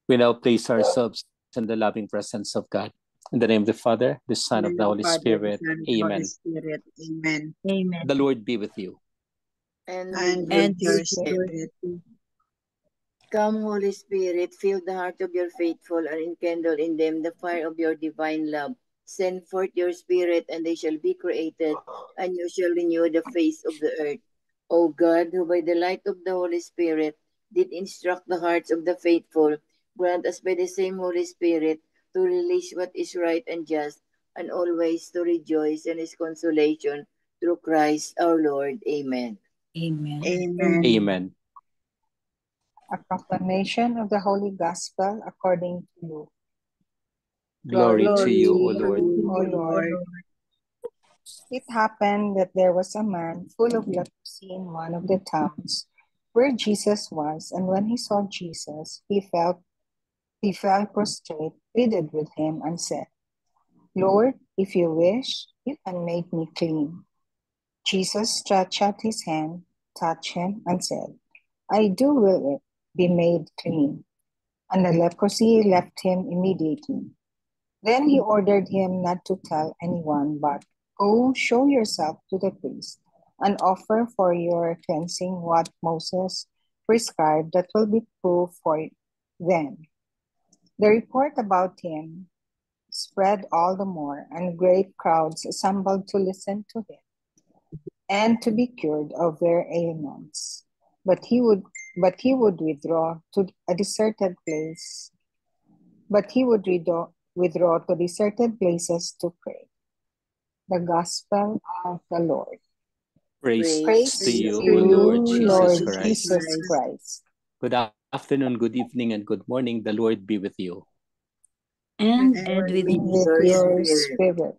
We now place ourselves in the loving presence of God. In the name of the Father, the Son, In of the the name of Holy the Father, the Spirit. Son, and the Holy Amen. Spirit. Amen. Amen. The Lord be with you. And And with your with your spirit. Come, Holy Spirit, fill the heart of your faithful and enkindle in them the fire of your divine love. Send forth your Spirit, and they shall be created, and you shall renew the face of the earth. O God, who by the light of the Holy Spirit did instruct the hearts of the faithful, grant us by the same Holy Spirit to release what is right and just, and always to rejoice in his consolation through Christ our Lord. Amen. Amen. Amen. Amen. A proclamation of the Holy Gospel according to Luke. Glory to you, O to Lord. you, O Lord. It happened that there was a man full of leprosy in one of the towns where Jesus was, and when he saw Jesus, he fell prostrate, pleaded with him, and said, Lord, if you wish, you can make me clean. Jesus stretched out his hand, touched him, and said, I do will it be made clean. And the leprosy left him immediately. Then he ordered him not to tell anyone, but go show yourself to the priest and offer for your cleansing what Moses prescribed that will be proof for them. The report about him spread all the more, and great crowds assembled to listen to him and to be cured of their ailments. But he would withdraw to a deserted place. But he would withdraw to deserted places to pray. The Gospel of the Lord. Praise Praise to you, to O you, Lord Jesus Lord Christ. Jesus Christ. Good afternoon, good evening, and good morning. The Lord be with you. And and with With your spirit.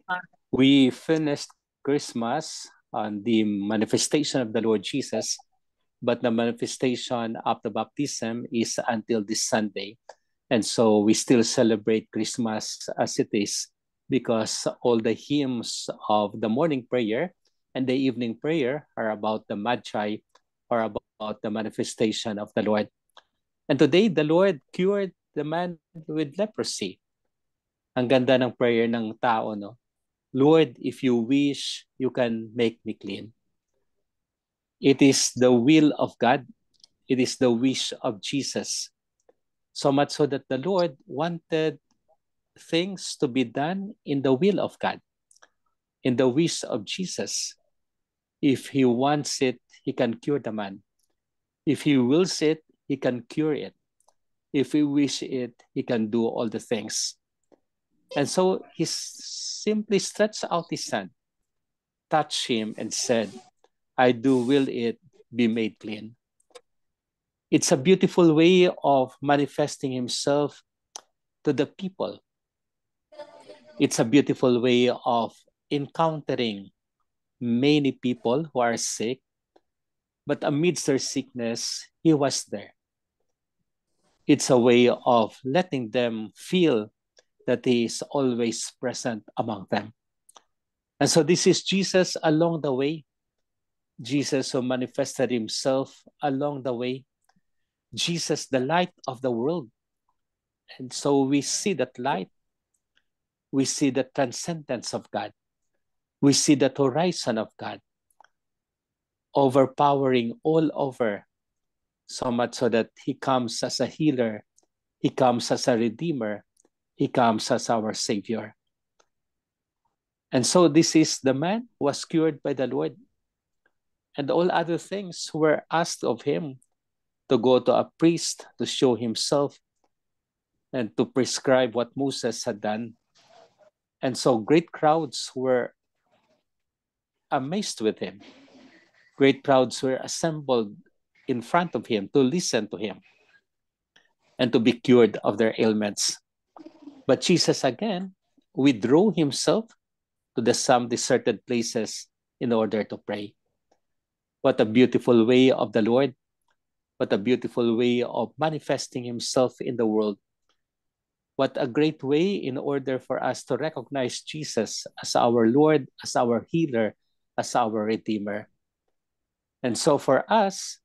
We finished Christmas on the manifestation of the Lord Jesus, but the manifestation of the baptism is until this Sunday. And so we still celebrate Christmas as it is because all the hymns of the morning prayer and the evening prayer are about the Magi, or about the manifestation of the Lord. And today, the Lord cured the man with leprosy. Ang ganda ng prayer ng tao, no? Lord, if you wish, you can make me clean. It is the will of God. It is the wish of Jesus. So much so that the Lord wanted things to be done in the will of God, in the wish of Jesus. If he wants it, he can cure the man. If he wills it, he can cure it. If he wishes it, he can do all the things. And so he simply stretched out his hand, touched him, and said, I do will it be made clean. It's a beautiful way of manifesting himself to the people. It's a beautiful way of encountering many people who are sick, but amidst their sickness, he was there. It's a way of letting them feel that he is always present among them. And so this is Jesus along the way. Jesus who manifested himself along the way. Jesus, the light of the world. And so we see that light. We see the transcendence of God. We see the horizon of God overpowering all over, so much so that he comes as a healer, he comes as a redeemer, he comes as our Savior. And so this is the man who was cured by the Lord. And all other things were asked of him to go to a priest to show himself and to prescribe what Moses had done. And so great crowds were amazed with him. Great crowds were assembled in front of him to listen to him and to be cured of their ailments. But Jesus again withdrew himself to some deserted places in order to pray. What a beautiful way of the Lord. What a beautiful way of manifesting himself in the world. What a great way in order for us to recognize Jesus as our Lord, as our healer, as our Redeemer. And so for us,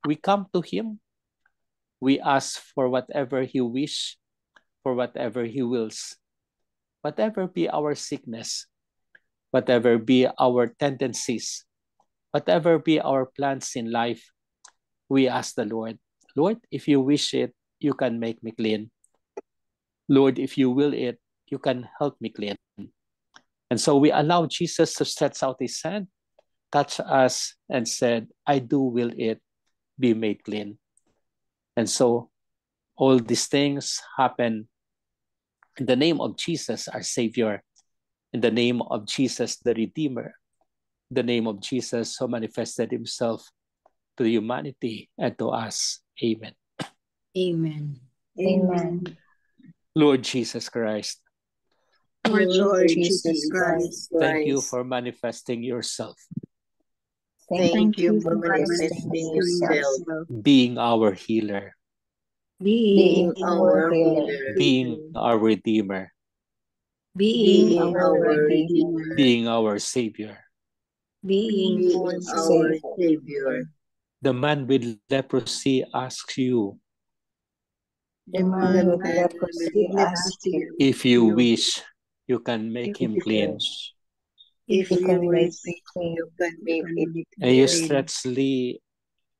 we come to him We ask for whatever He wish, for whatever He wills. Whatever be our sickness, whatever be our tendencies, whatever be our plans in life, we ask the Lord, Lord, if you wish it, you can make me clean. Lord, if you will it, you can help me clean. And so we allow Jesus to stretch out his hand, touch us, and said, I do will it be made clean. And so all these things happen in the name of Jesus, our Savior, in the name of Jesus, the Redeemer, the name of Jesus who manifested himself to humanity and to us. Amen. Amen. Amen. Lord Jesus Christ, Lord Jesus Christ, thank you for manifesting yourself, thank you for manifesting manifesting yourself, yourself, being our healer, Being, being our healer, being our Redeemer, being, being our our Redeemer, Redeemer, being our Savior. being being our our Savior. Savior. The man with leprosy asks you, The The man man with with leprosy asked leprosy, you, if you wish, you can make him clean. if you you can make wish, me clean. you can make it And you clean.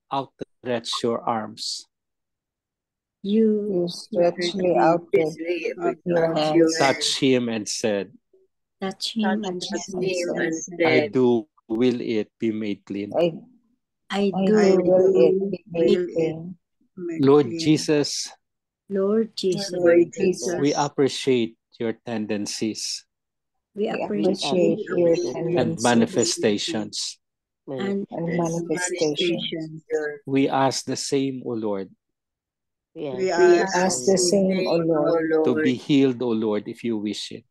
outstretch your arms, you, You stretchly outward your Touch your hands, hand, touch him and said, touch him and touch say, him and I said, do will it be made clean. I I do do, will it be made will it clean. Lord Jesus, Lord Jesus, Lord Jesus, we appreciate your tendencies we we appreciate appreciate your and tendencies manifestations. and and manifestations. We ask the same, O Lord, We Ask the same, O Lord, to be healed, O Lord, if you wish it.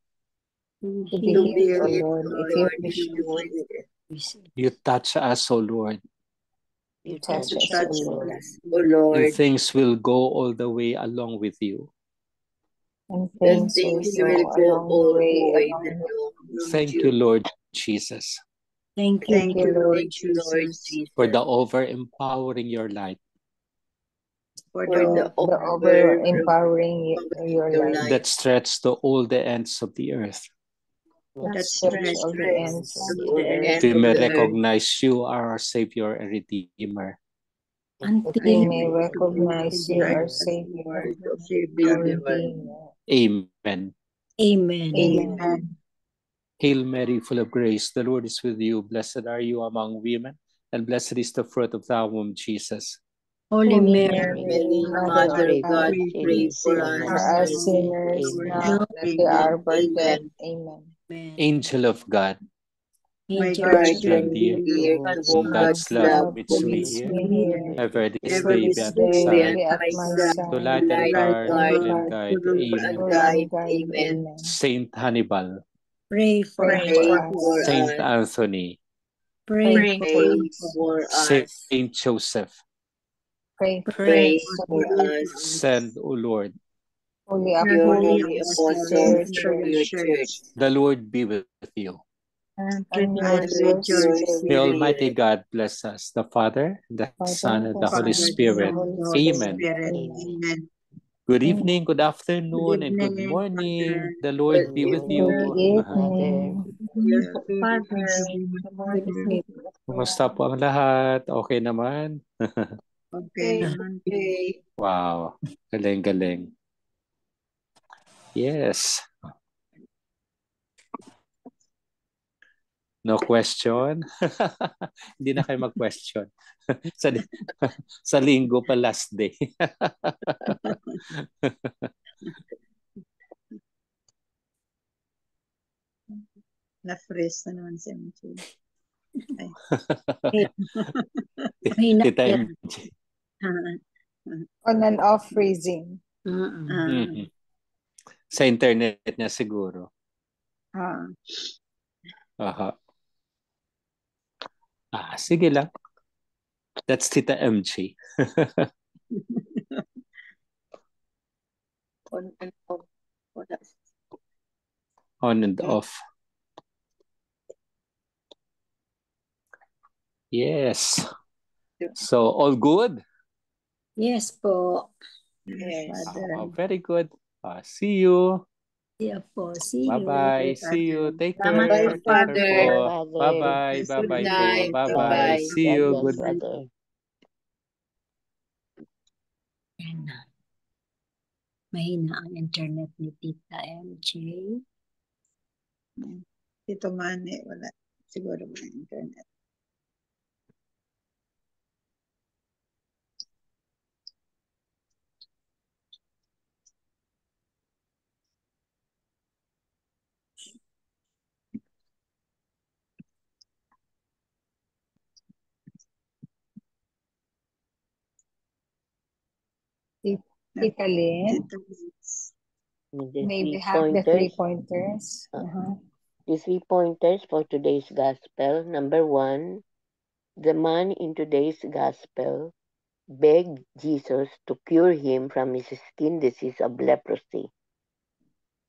to to be to heal be healed, O healed, Lord, O if you Lord, if wish you it. wish it. You touch us, O Lord, You touch us, O Touch Lord, us, O and Lord, things will go all the way along with you. and and things will things will go go along the all the way way along with. along Thank with you, you. Lord Jesus, Thank you, Thank you, Lord Thank you, Lord Jesus, for the Jesus, over-empowering your light for for the the over empowering your your light light that stretched to all the ends of the earth. that stretch all the ends of to the the earth, end We of may the earth, recognize you are our Savior and Redeemer. that until we may recognize you, our Savior, our Redeemer. Amen. Amen. Amen. Hail Mary, full of grace, the Lord is with you. Blessed are you among women, and blessed is the fruit of thy womb, Jesus. Holy Holy Mary, Mary, Mother of God, God, pray for for us us sinners now now, and at the hour of our death. Amen. Amen. Amen. Angel of God, Angel Guardian dear, dear, whom God's God's love love meets me Meets here, me here. ever this ever day This be at my day be at side, be at my my side, to side, light and guard, and rule guard, and guide. Amen. rule and guide. Amen. Saint Hannibal, pray for Pray us. Pray for for us. Saint us. Anthony, Pray Pray for Pray us. for Saint us. Joseph, Pray pray Pray for for us. us. send, O Lord. Holy Your apostles holy to your apostles to your church, church, The Lord be with you. and and with with your your spirit, May Almighty spirit. God bless us, the Father, the Father, Son, and the the Holy Son, and the Spirit. Holy Spirit. Amen. Amen. Good Amen. evening, good afternoon, and good morning. The Lord be with Good you. evening. Father, The Lord good is evening. with you. Kumusta po ang lahat? Okay naman? okay, okay. Wow. Galing-galing. Yes. No question? Hindi na kayo mag-question. sa, sa linggo pa last day. Na-freeze na naman si MJ. Mahina Tita yan. MJ. On and off freezing. Mhm. Sa internet niya siguro. Aha. Sige lang. That's Tita MJ. On and off. On and off. Yes. So, all good? Yes po. Yes. Father. Very good. See you. Yeah po. See you. Bye-bye. See you. Take Salamat care. Bye, po, Take care Father. po. Father. Bye-bye. Good Bye-bye po. night. Bye-bye. Bye-bye. See you. God bless, Good Father. Mahina ang internet ni Tita MJ. Tito Mane, wala. Siguro may internet. Tita Lynn, Tito Liz. The may we three have the three pointers. pointers? The 3 pointers for today's gospel. Number 1, the man in today's gospel begged Jesus to cure him from his skin disease of leprosy.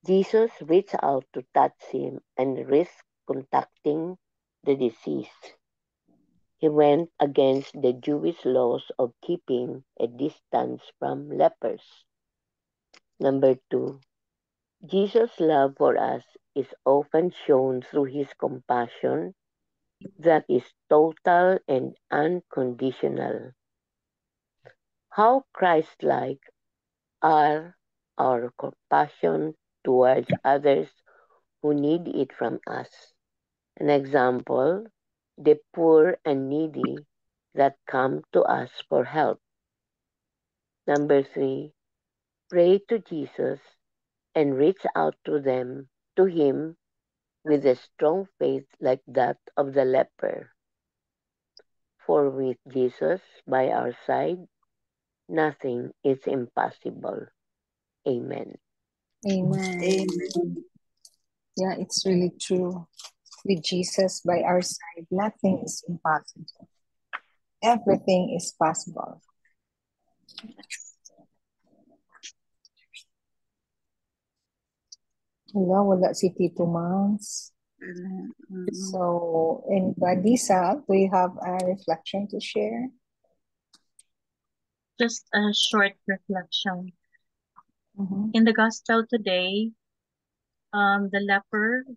Jesus reached out to touch him and risked contacting the disease. He went against the Jewish laws of keeping a distance from lepers. Number 2, Jesus' love for us is often shown through his compassion that is total and unconditional. How Christ-like are our compassion towards others who need it from us? An example, the poor and needy that come to us for help. Number 3, pray to Jesus and reach out to him with a strong faith like that of the leper. For with Jesus by our side, nothing is impossible. Amen. Amen. Amen. Yeah, it's really true. With Jesus by our side, nothing is impossible. Everything is possible. Wala si Tito Mans. So, anybody, Sal, do you have a reflection to share? Just a short reflection. Mhm. In the gospel today, the leper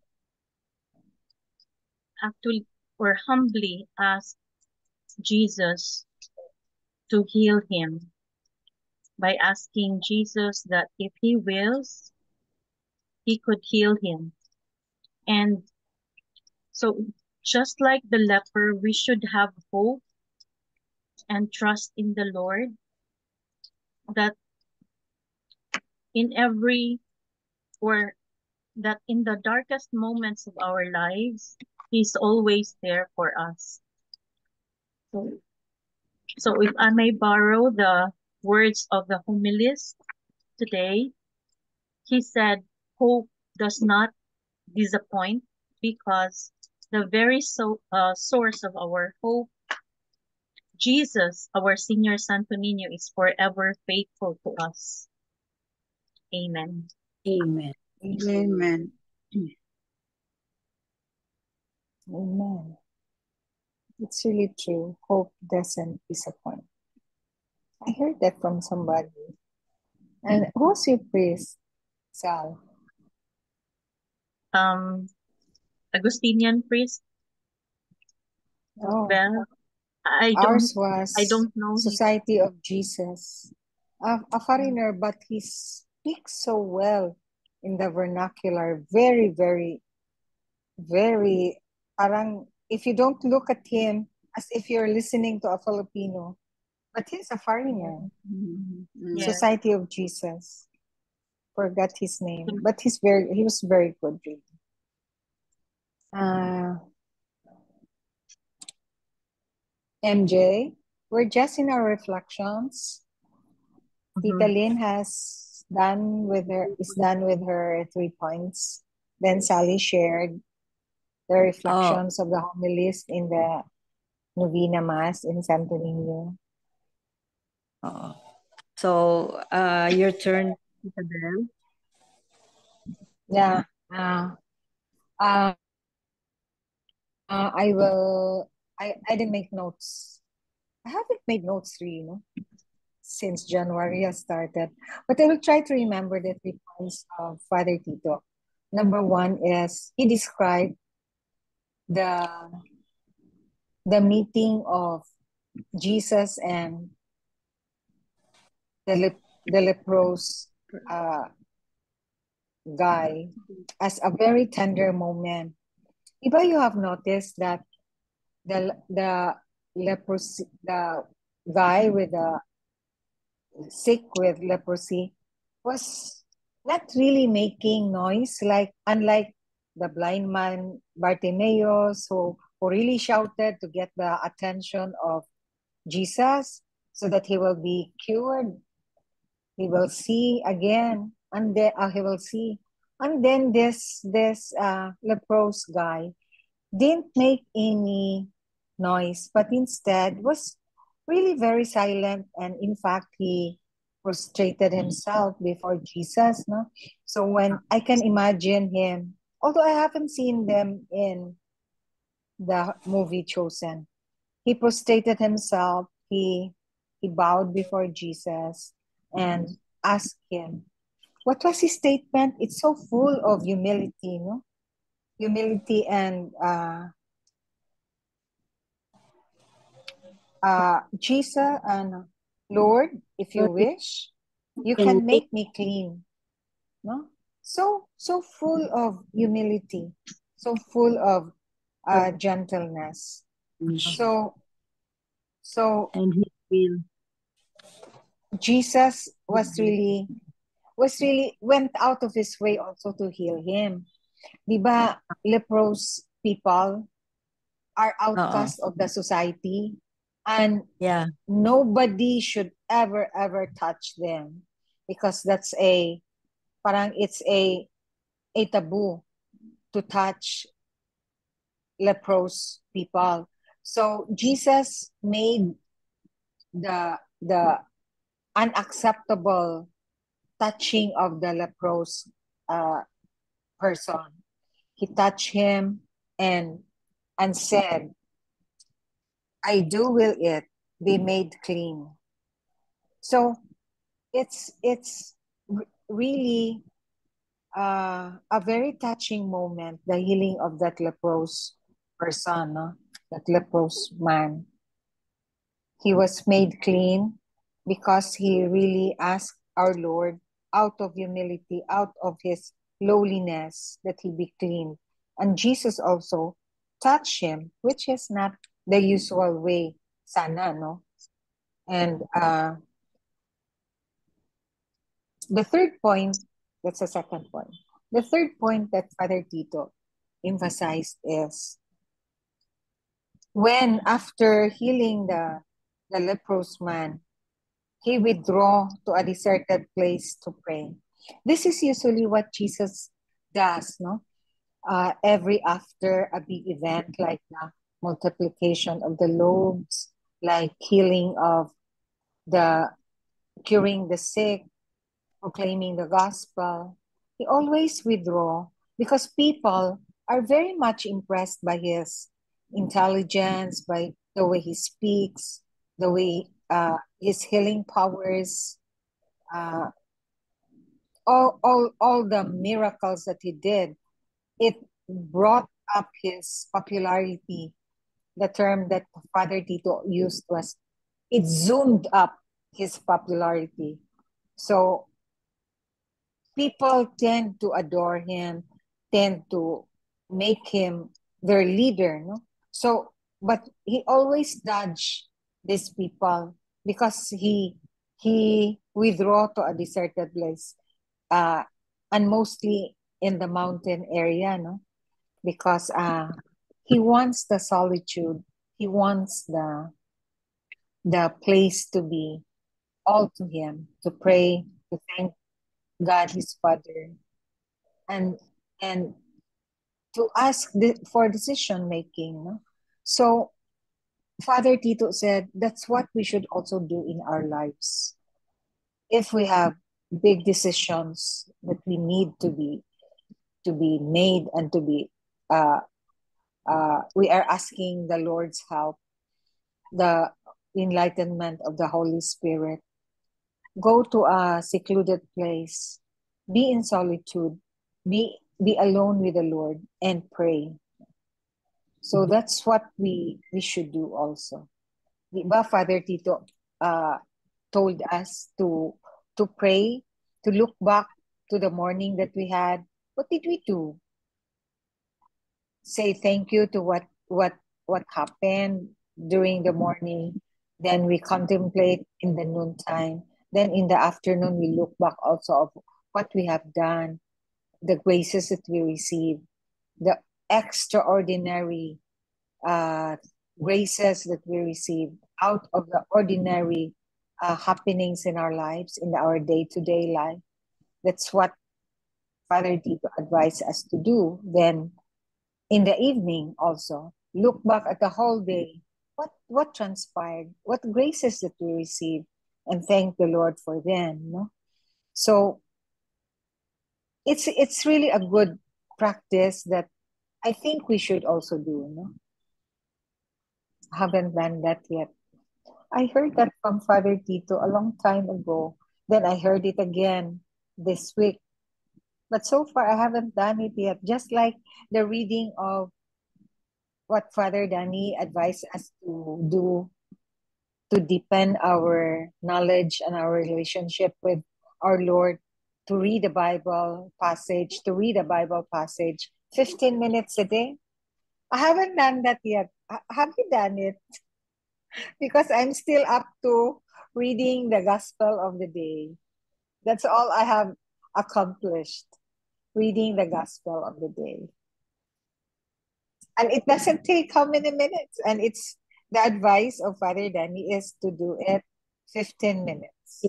actually or humbly asked Jesus to heal him by asking Jesus that if he wills, he could heal him. And so just like the leper, we should have hope and trust in the Lord that in every or that in the darkest moments of our lives, He's always there for us. So if I may borrow the words of the homilist today, he said, hope does not disappoint because the very source of our hope, Jesus, our Senior Santo Niño, is forever faithful to us. Amen. Amen. Amen. Amen. It's really true. Hope doesn't disappoint. I heard that from somebody. And who's your priest, Sal? Augustinian priest. Oh, Well, I ours was don't know his Society of Jesus. A foreigner, but he speaks so well in the vernacular. Very, very, very, parang if you don't look at him as if you're listening to a Filipino, but he's a foreigner. Yeah. Society of Jesus. Forgot his name, but he was very good. Really. MJ, we're just in our reflections. Tita Lynn is done with her 3 points. Then Sally shared the reflections of the homilies in the Novena Mass in Santo Niño. So, your turn, Isabel. Yeah. I didn't make notes. I haven't made notes really, no? since January has started. But I will try to remember the 3 points of Father Tito. Number 1 is he described the meeting of Jesus and the leprous guy as a very tender moment. Iba, you have noticed that the leprosy, the guy with the sick with leprosy was not really making noise, like unlike the blind man Bartimaeus, who really shouted to get the attention of Jesus so that he will be cured. He will see again, and then he will see. And then this leprous guy didn't make any noise, but instead was really very silent. And in fact, he prostrated himself before Jesus. No? So when I can imagine him, although I haven't seen them in the movie Chosen, he prostrated himself, he bowed before Jesus and asked him, what was his statement? It's so full of humility, no? Humility and Jesus and Lord, if you wish, you can make me clean. No? So full of humility, so full of gentleness. So And he will. Jesus went out of his way also to heal him. Diba, leprous people are outcasts of the society, and Yeah. nobody should ever touch them because that's it's a taboo to touch leprous people. So Jesus made the unacceptable touching of the leprous person. He touched him and said, I do will it be made clean. So it's really a very touching moment, the healing of that leprous person, no? That leprous man. He was made clean because he really asked our Lord out of humility, out of his lowliness, that he be clean. And Jesus also touched him, which is not the usual way, sana, no? And the third point, that's the second point. The third point that Father Tito emphasized is when after healing the leprous man, he withdraw to a deserted place to pray. This is usually what Jesus does, no? Every after a big event like the multiplication of the loaves, like healing of curing the sick, proclaiming the gospel, he always withdraw because people are very much impressed by his intelligence, by the way he speaks, the way his healing powers, all the miracles that he did. It brought up his popularity. The term that Father Tito used was, it zoomed up his popularity. So people tend to adore him, tend to make him their leader, no? So, but he always dodged these people because he withdraw to a deserted place, and mostly in the mountain area, no? Because he wants the solitude, he wants the place to be all to him, to pray, to thank God his Father, and to ask for decision making. No? So Father Tito said that's what we should also do in our lives. If we have big decisions that we need to be made and to be we are asking the Lord's help, the enlightenment of the Holy Spirit Go to a secluded place. Be in solitude. Be alone with the Lord and pray. So that's what we should do also. Di ba, Father Tito told us to pray, to look back to the morning that we had. What did we do? Say thank you to what happened during the morning. Then we contemplate in the noontime. Then in the afternoon, we look back also of what we have done, the graces that we received, the extraordinary graces that we receive out of the ordinary happenings in our lives, in our day-to-day life. That's what Father Tito advised us to do. Then in the evening also, look back at the whole day. What transpired? What graces that we received? And thank the Lord for them. No? So it's really a good practice that I think we should also do. No? Haven't done that yet. I heard that from Father Tito a long time ago. Then I heard it again this week. But so far, I haven't done it yet. Just like the reading of what Father Danny advised us to do to deepen our knowledge and our relationship with our Lord, to read a Bible passage, 15 minutes a day. I haven't done that yet. Have you done it? Because I'm still up to reading the Gospel of the day. That's all I have accomplished, reading the Gospel of the day. And it doesn't take how many minutes? And it's the advice of Father Danny is to do it 15 minutes.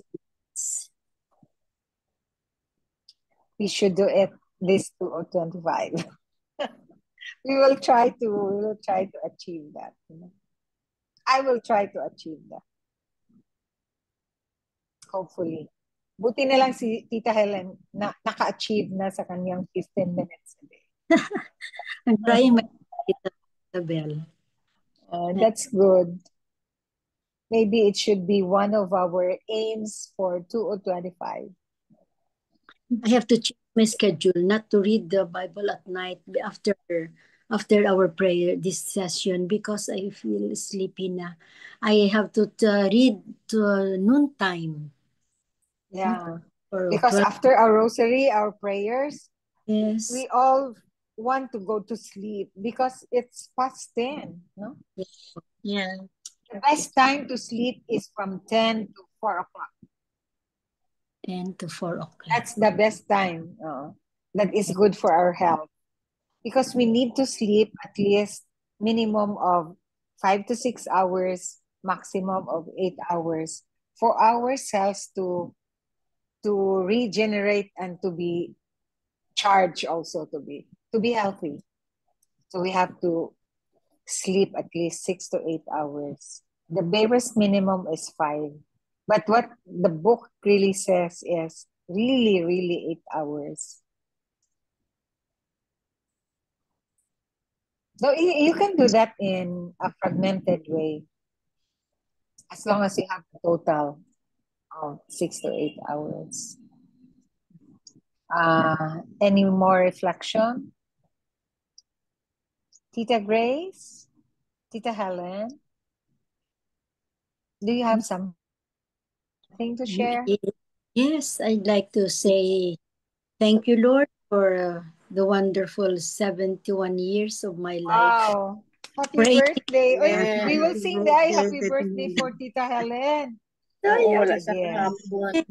We should do it this 2025. we will try to achieve that. I will try to achieve that. Hopefully. Buti na lang si Tita Helen na naka-achieve na sa kanyang 15 minutes a day. I'm trying my Tita Isabel. That's good. Maybe it should be one of our aims for 2025. I have to change my schedule, not to read the Bible at night after our prayer, this session, because I feel sleepy na. I have to read to noontime. Yeah. Because after our rosary, our prayers, yes, we all want to go to sleep because it's past 10, no? Yeah. The best time to sleep is from 10 to 4 o'clock. 10 to 4 o'clock. That's the best time. That is good for our health. Because we need to sleep at least minimum of 5 to 6 hours, maximum of 8 hours, for our cells to regenerate and to be charged, also to be healthy. So we have to sleep at least 6 to 8 hours. The barest minimum is 5. But what the book really says is really 8 hours. So you can do that in a fragmented way, as long as you have a total of 6 to 8 hours. Any more reflection? Tita Grace? Tita Helen? Do you have something to share? Yes, I'd like to say thank you, Lord, for the wonderful 71 years of my life. Wow. Happy birthday. Yeah. We will sing the happy birthday for Tita Helen. Wala sa Yes. kahapon.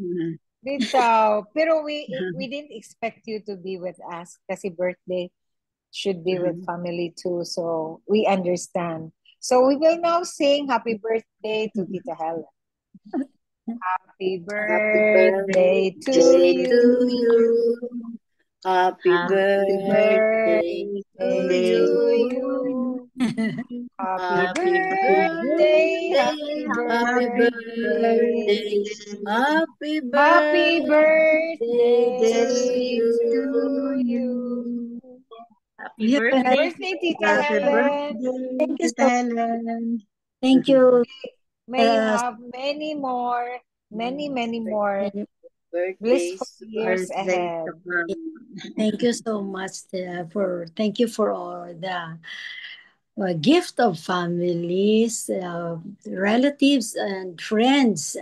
Bitaw. Pero we didn't expect you to be with us kasi birthday should be with family too. So we understand. So we will now sing happy birthday to Tita Helen. Happy birthday to you. Happy birthday to you. Happy birthday. Happy birthday. Happy Happy birthday birthday to you. Happy birthday. Birthday, Tita Happy Helen. birthday, Tita Helen. Thank you. May you have many more many, many more Many- blissful Birthdays. years Birthday ahead. to come. Thank you so much thank you for all the gift of families, relatives, and friends.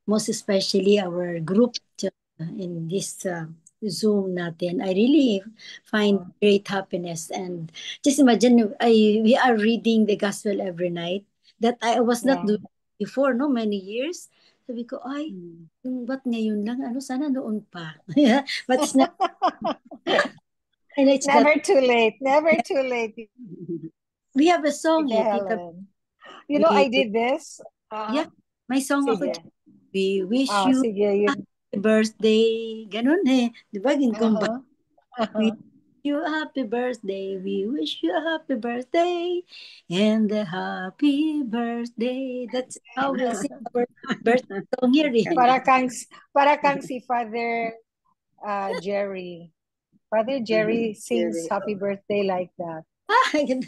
Most especially our group in this Zoom natin. I really find great happiness, and just imagine we are reading the gospel every night that I was not Yeah. doing before, no, many years. Sabi ko, ay, ba't ngayon lang? Ano, sana noon pa. But it's not, and it's got, Never too late. Never too late, we have a song Tita here, Tita. Helen. You know, I did this. Yeah, may song ako. Sige. We wish Ah, you sige. Yun. happy birthday. Ganun eh. Di ba? Uh-huh. We wish you a happy birthday. We wish you a happy birthday. And a happy birthday. That's how we sing our birthday song here. Eh. Para kang si Father Jerry. Father Jerry sings Jerry. happy birthday like that. Ganun.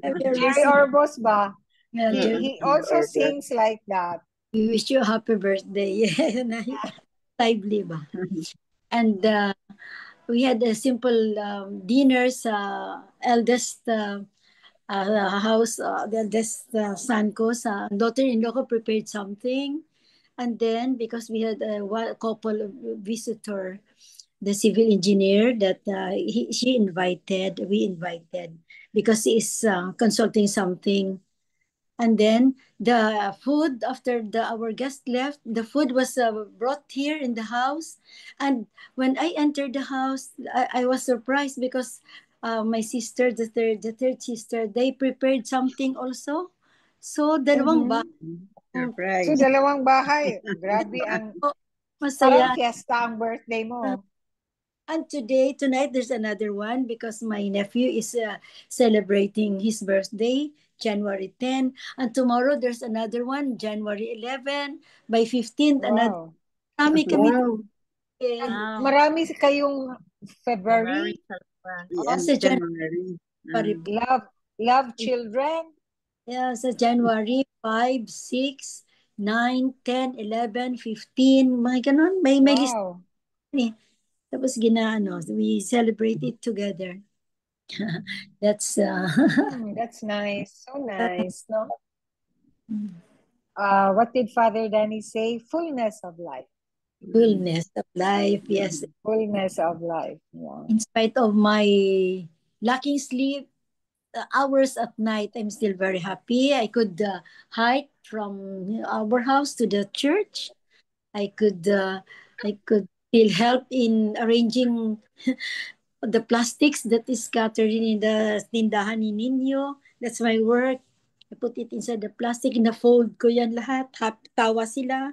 We are Jerry listening. Orbos ba? Yeah, He also Orbos. sings like that. We wish you a happy birthday. Lively ba? And we had a simple dinner sa eldest house, the eldest son ko, sa daughter-in-law ko prepared something. And then, because we had a couple of visitor, the civil engineer that we invited, because he is consulting something. And then the food, after our guest left, the food was brought here in the house. And when I entered the house, I was surprised because my sister, the third sister, they prepared something also. So dalawang ba? So, Surprise. dalawang bahay. Grabe ang Masaya. parang fiesta ang birthday mo. And tonight, there's another one because my nephew is celebrating his birthday, January 10. And tomorrow, there's another one, January 11. By 15th, another. Wow. Marami kami. Wow. Wow. Marami kayong February. Yes, sa January. Love children. Yeah, sa January 5, 6, 9, 10, 11, 15. Mga ganun. May list. Wow. Tapos we celebrate it together. That's That's nice. So nice, no? What did Father Danny say? Fullness of life. fullness of life. Yes. Fullness of life. Yeah. In spite of my lacking sleep hours at night, I'm still very happy. I could hike from our house to the church. I could still help in arranging the plastics that is scattered in the tindahan ni Ninyo. That's my work. I put it inside the plastic, na-fold ko yan lahat. Tawa sila.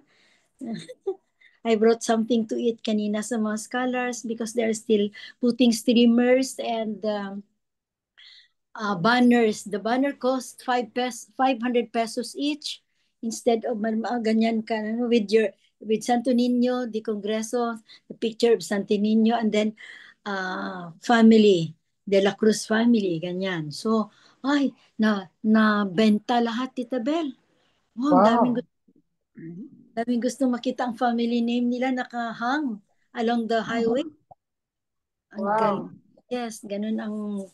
I brought something to eat kanina sa mga scholars because they're still putting streamers and banners. The banner cost 500 pesos each. Instead of ganyan ka with Santo Niño, the Congreso, the picture of Santo Niño, and then family, De La Cruz family, ganyan. So, benta lahat, Tita Bel. Oh, Wow. daming gusto makita ang family name nila nakahang along the highway. Wow. Yes, ganun ang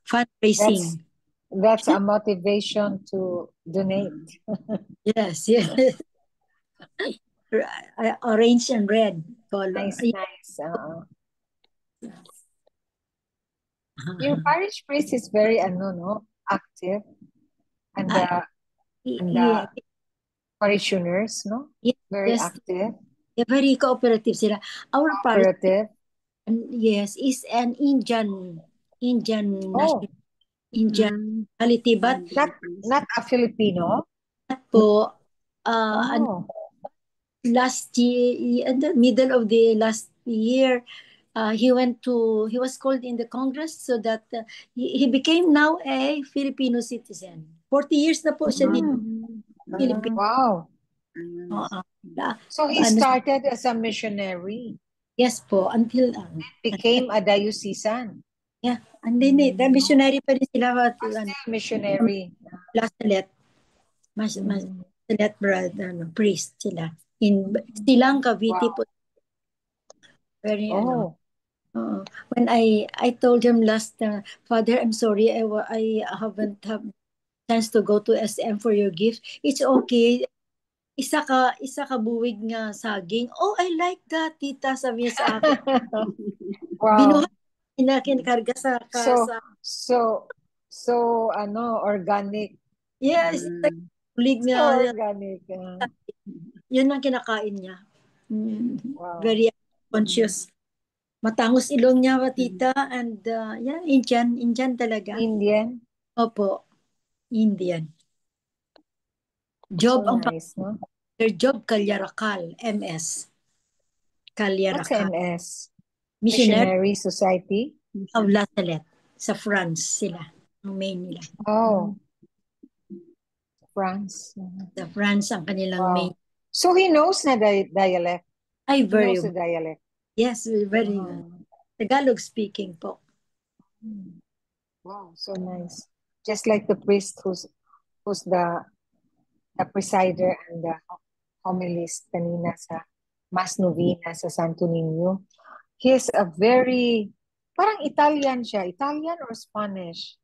fundraising. That's a motivation to donate. Yes. Orange and red color. Nice. Your parish priest is very active, and the parishioners, no? Very Yes. active. Very cooperative sila. Our parish, Cooperative. yes, is an Indian Oh. nationality, but Not a Filipino. po Oh. last year, in the middle of the last year, he was called in the Congress so that he became now a Filipino citizen. 40 years na po siya dito. Philippines. Wow. So he Ano- started as a missionary, Yes po, until became a diocesan. yeah, and then missionary pa rin sila. Still missionary. Lasalet. Select brother, priest sila. In Silang Cavite po. Very Oh, when I told him last Father, I'm sorry, I haven't have chance to go to SM for your gift. It's okay. Isa ka buwig nga saging. Oh, I like that, tita, sabi niya sa akin. wow. Binuhat niya kinakarga So, organic. yes, bulig So nga. organic. Yun ang kinakain niya. Wow. Very conscious. Matangos ilong niya, tita, and Indian talaga. Indian. Opo, Indian. So Job ang nice, no? Job Calyarakal, MS. What's Calyarakal. MS? Missionary Missionary Society? of La Salette. Sa France sila. Ang main nila. Oh. France. Sa France ang kanilang main. Wow. So he knows na dialect. Ay, He very knows the dialect. Yes, very good. Tagalog speaking po. Wow, so nice. Just like the priest who's the presider and the homilist kanina sa Mas Novena sa Santo Niño. He's a very, parang Italian siya. Italian or Spanish.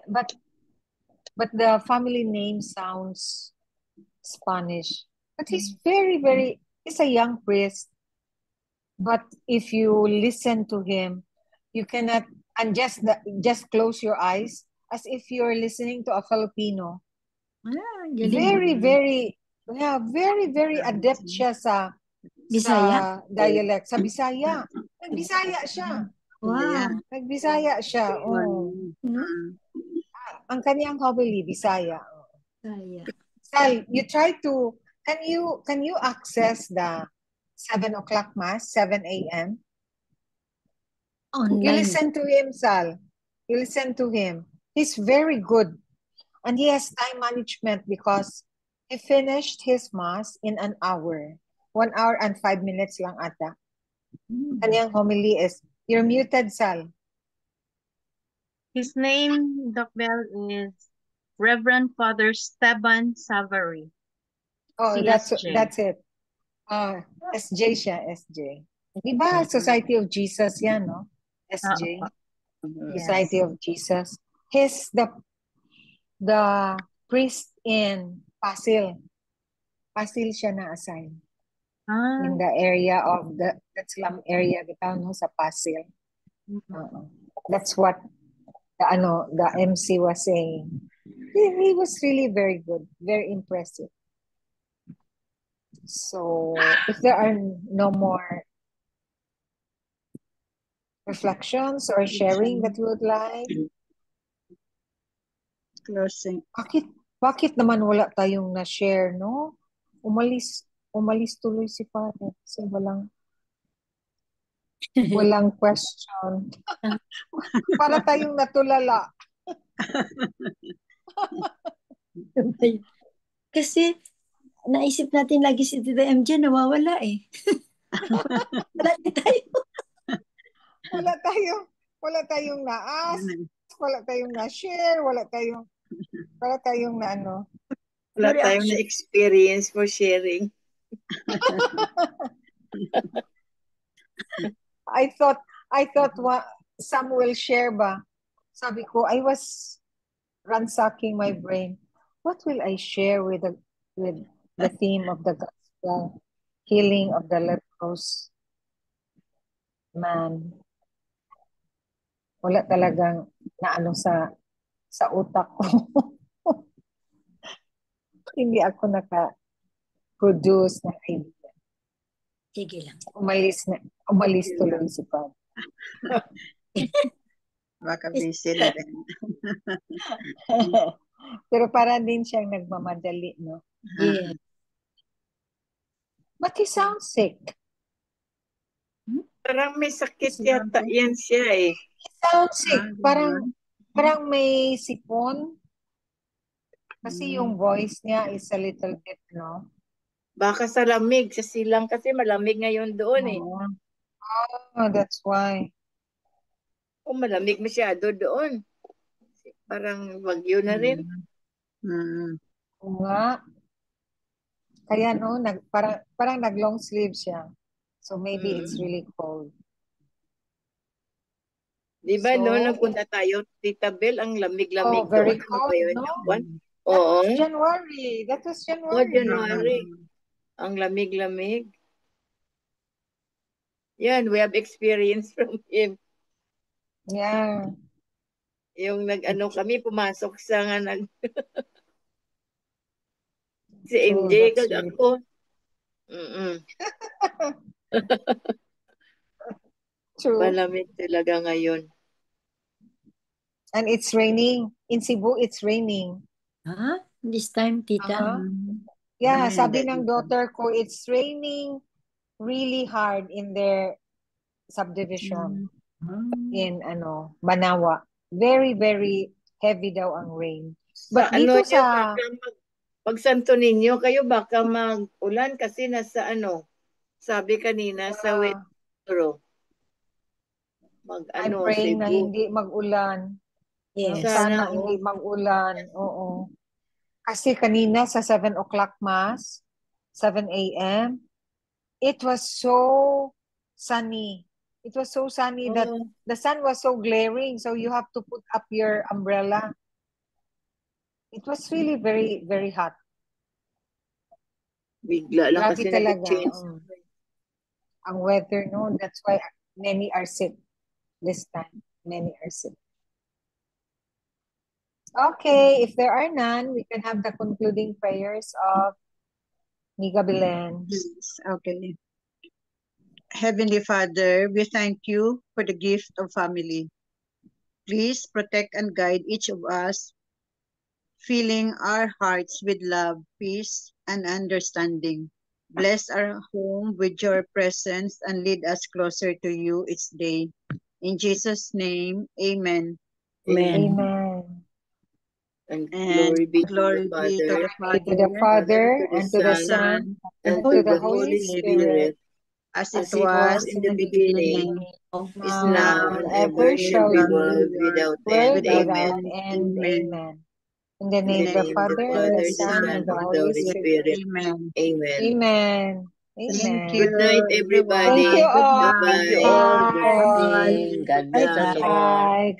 But the family name sounds Spanish. But he's he's a young priest. But if you listen to him, you cannot, and just close your eyes as if you're listening to a Filipino. Very, very adept siya sa Bisaya? Dialect. Sa Bisaya. Nagbisaya siya. Wow. Nagbisaya siya. Oh. Ang kaniyang homily, Bisaya. Bisaya. Sal, you try to, can you access the 7 o'clock mass, 7 a.m.? Online. You listen to him, Sal. You listen to him. He's very good. And he has time management because he finished his mass in an hour. 1 hour and 5 minutes lang ata. Kaniyang homily is, you're muted, Sal. His name, Doc Bell, is Reverend Father Steban Savary. Oh, CSJ. that's it. SJ siya, SJ. Diba, Society of Jesus yan, no? SJ. Society of Jesus. He's the priest in Pasil. Pasil siya na-assign. In the area of the slum area, the town sa Pasil. That's what the MC was saying. He was really very good, very impressive. So, if there are no more reflections or sharing that you would like, Closing. Bakit naman wala tayong na-share, no? Umalis tuloy si Father kasi walang question. Para tayong natulala. Kasi naisip natin lagi si Tita MJ nawawala eh. Wala tayong na-ask, wala tayong na-share, wala tayong na ano. Wala tayong na-experience for sharing. I thought some will share ba? Sabi ko, I was ransacking my brain. What will I share with the theme of the gospel? Healing of the leprous man. Wala talagang naano sa utak ko. Hindi ako naka-produce ng idea. Sige lang. Umalis tuloy si Pab. Baka busy na rin. Pero para din siyang nagmamadali, no? Yeah. But he sounds sick. Parang may sakit yata yan siya eh. He sounds sick. Parang may sipon. Kasi yung voice niya is a little bit, no? Baka sa lamig. Sa silang kasi malamig ngayon doon eh. Oh, that's why. Oh, malamig masyado doon. Parang bagyo na rin. Nga. Kaya no, parang nag-long sleeve siya. So maybe it's really cold. Di ba, So, no, nagpunta tayo, Tita Bel, ang lamig-lamig very doon. cold, no? Oo. January. That was January. Oh, January. Ang lamig-lamig. Yan, we have experience from him. Yeah. Yung nag-ano kami, pumasok sa nga si MJ, kag ako. True. Malamig talaga ngayon. And it's raining. In Cebu, it's raining. Huh? This time, Tita? Yeah, sabi ng daughter ko, it's raining really hard in their subdivision in Banawa. Very, very heavy daw ang rain. But dito sa... Pag Santo Niño, kayo baka mag-ulan kasi nasa sabi kanina sa Westro. I'm praying na hindi mag-ulan. Yes. Sana hindi mag-ulan. Oo. Kasi kanina sa 7 o'clock mass, 7 a.m., it was so sunny. It was so sunny that the sun was so glaring, so you have to put up your umbrella. It was really very, very hot. Bigla lang Grabe kasi talaga. nag-change. Ang weather, no? That's why many are sick this time. Many are sick. Okay, if there are none, we can have the concluding prayers of Miga Belen. Yes, okay. Heavenly Father, we thank you for the gift of family. Please protect and guide each of us, filling our hearts with love, peace, and understanding. Bless our home with your presence and lead us closer to you each day. In Jesus' name, amen. Amen. And glory be to the Father, and to the Son, and to the Holy Spirit, as it was in the beginning, is now, and ever shall be, be, world without end. without Amen. end. Amen. In the In name the of the name Father, of the Son, and the Holy Spirit. Amen. Amen. Amen. Thank Amen. you, Good night, everybody. Thank you all. Bye. Thank you all. Good evening. God bless us all. Bye.